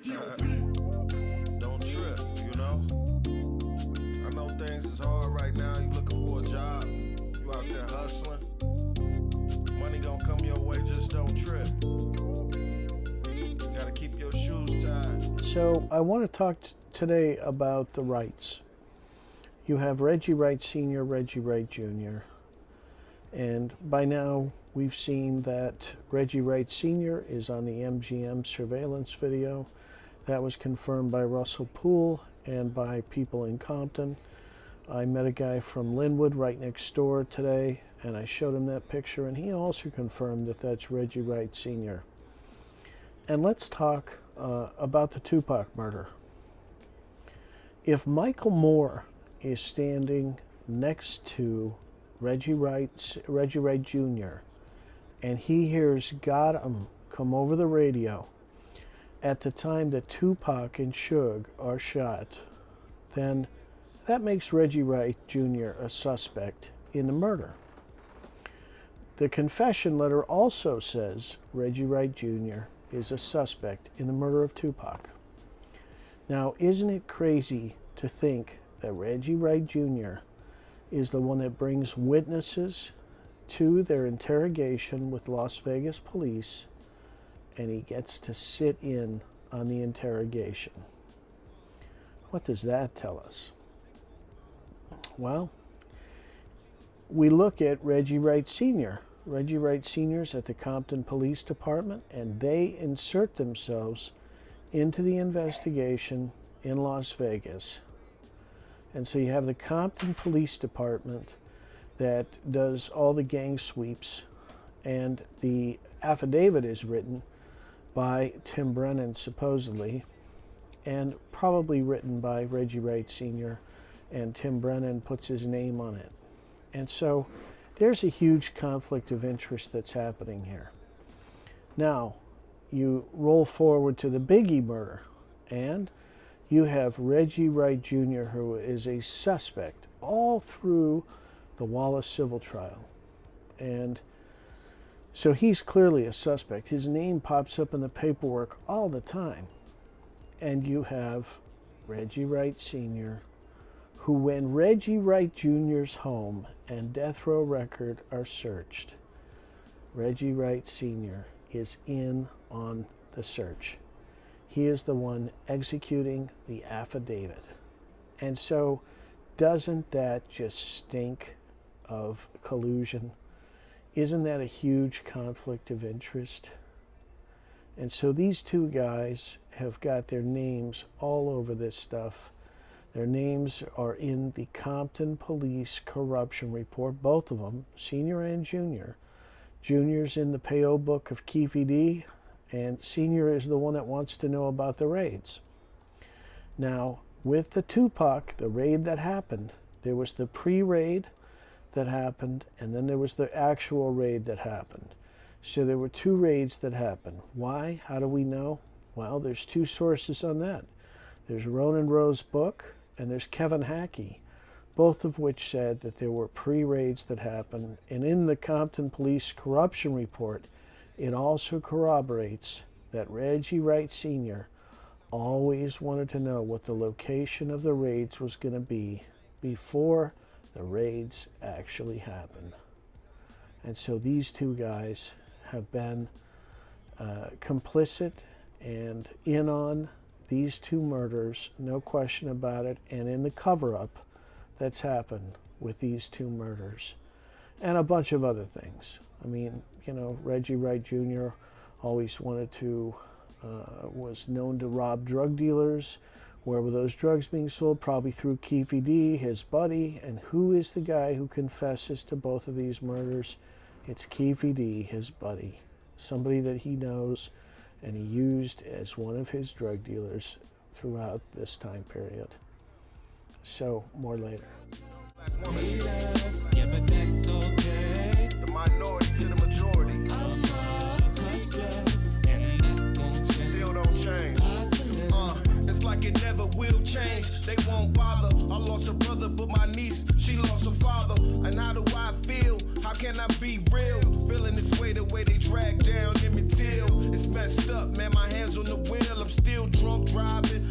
Don't trip, you know? I know things is hard right now. You looking for a job. You out there hustling. Money gonna come your way, just don't trip. You gotta keep your shoes tied. So I want to talk today about the Wrights. You have Reggie Wright Sr., Reggie Wright Jr., and by now we've seen that Reggie Wright Sr. is on the MGM surveillance video. That was confirmed by Russell Poole and by people in Compton. I met a guy from Linwood right next door today, and I showed him that picture, and he also confirmed that that's Reggie Wright Sr. And let's talk about the Tupac murder. If Michael Moore is standing next to Reggie Wright Jr., and he hears "Got 'em" come over the radio at the time that Tupac and Suge are shot, then that makes Reggie Wright Jr. a suspect in the murder. The confession letter also says Reggie Wright Jr. is a suspect in the murder of Tupac. Now, isn't it crazy to think that Reggie Wright Jr. is the one that brings witnesses to their interrogation with Las Vegas police, and he gets to sit in on the interrogation? What does that tell us? Well, we look at Reggie Wright Sr. Reggie Wright Sr. is at the Compton Police Department, and they insert themselves into the investigation in Las Vegas. And so you have the Compton Police Department that does all the gang sweeps, and the affidavit is written by Tim Brennan, supposedly, and probably written by Reggie Wright Sr., and Tim Brennan puts his name on it. And so there's a huge conflict of interest that's happening here. Now, you roll forward to the Biggie murder, and you have Reggie Wright Jr., who is a suspect all through the Wallace civil trial. And so he's clearly a suspect. His name pops up in the paperwork all the time. And you have Reggie Wright Sr., who, when Reggie Wright Jr.'s home and death row record are searched, Reggie Wright Sr. is in on the search. He is the one executing the affidavit. And so doesn't that just stink of collusion? Isn't that a huge conflict of interest? And so these two guys have got their names all over this stuff. Their names are in the Compton Police Corruption Report, both of them, Senior and Junior. Junior's in the PO book of Keefe D, and Senior is the one that wants to know about the raids. Now, with the Tupac, the raid that happened, there was the pre-raid that happened, and then there was the actual raid that happened. So there were two raids that happened. Why? How do we know? Well, there's two sources on that. There's Ronan Rowe's book, and there's Kevin Hackey, both of which said that there were pre-raids that happened. And in the Compton Police Corruption Report, it also corroborates that Reggie Wright Sr. always wanted to know what the location of the raids was going to be before the raids actually happened. And so these two guys have been complicit and in on these two murders, no question about it, and in the cover-up that's happened with these two murders, and a bunch of other things. I mean, you know, Reggie Wright Jr. always wanted to, was known to rob drug dealers. Where were those drugs being sold? Probably through Keefe D, his buddy. And who is the guy who confesses to both of these murders? It's Keefe D, his buddy, somebody that he knows and he used as one of his drug dealers throughout this time period. So, more later. Yeah, but that's okay. The minority to the majority. Still don't change. It's like it never will change. They won't bother. I lost a brother, but my niece, she lost her father. And how do I feel? How can I be real? Feeling this way, the way they drag down Emmett Till. It's messed up, man, my hands on the wheel. I'm still drunk driving,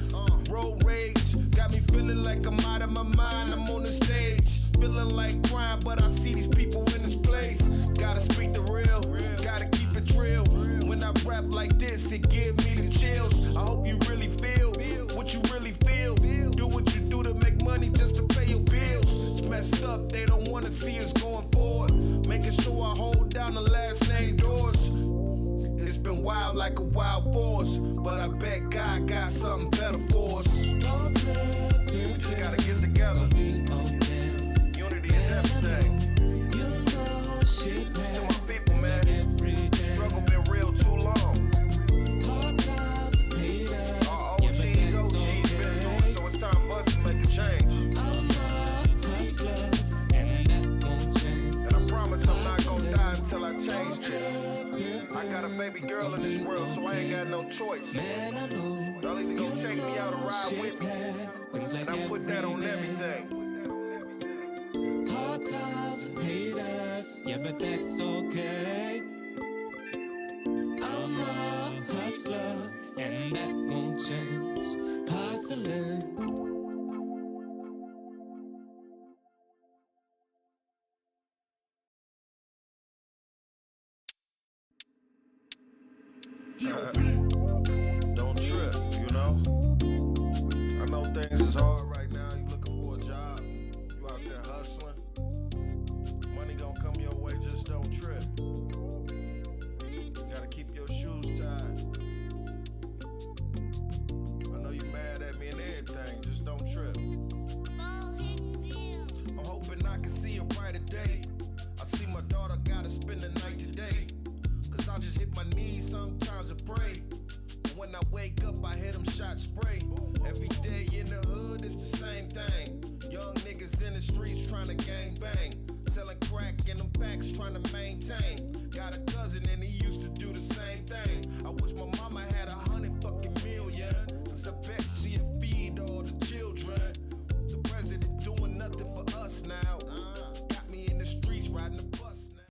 road rage. Got me feeling like I'm out of my mind. I'm on the stage, feeling like crime, but I see these people in this place. Gotta speak the real, gotta keep it real. When I rap like this, it give me the chills. I hope you really feel what you really feel. Do what you do to make money just to pay your bills. It's messed up, they don't wanna see us going forward. Making sure I hold down the last name doors. It's been wild like a wild force, but I bet God got something better for us. We just gotta get together. Unity is everything. To my people, man. Struggle been real too long. Our OGs been through it, so it's time for us to make a change. And I promise I'm not gonna die until I change this. I got a baby girl in this world, so I ain't got no choice. Y'all either gonna take me out or ride with me, and I put that on everything. Hard times and haters, yeah, but that's okay. I'm a hustler, and that won't change. Hustling. Don't trip, you know? I know things is hard right now. You looking for a job, you out there hustling. Money gonna come your way, just don't trip. You gotta keep your shoes tied. I know you mad at me and everything, just don't trip. I'm hoping I can see a brighter day. I see my daughter gotta spend the night today. Cause I just hit my knees sometimes and pray. And when I wake up, I hear them shots spray. Every day in the hood, it's the same thing. Young niggas in the streets trying to gang bang. Selling crack in them packs trying to maintain. Gotta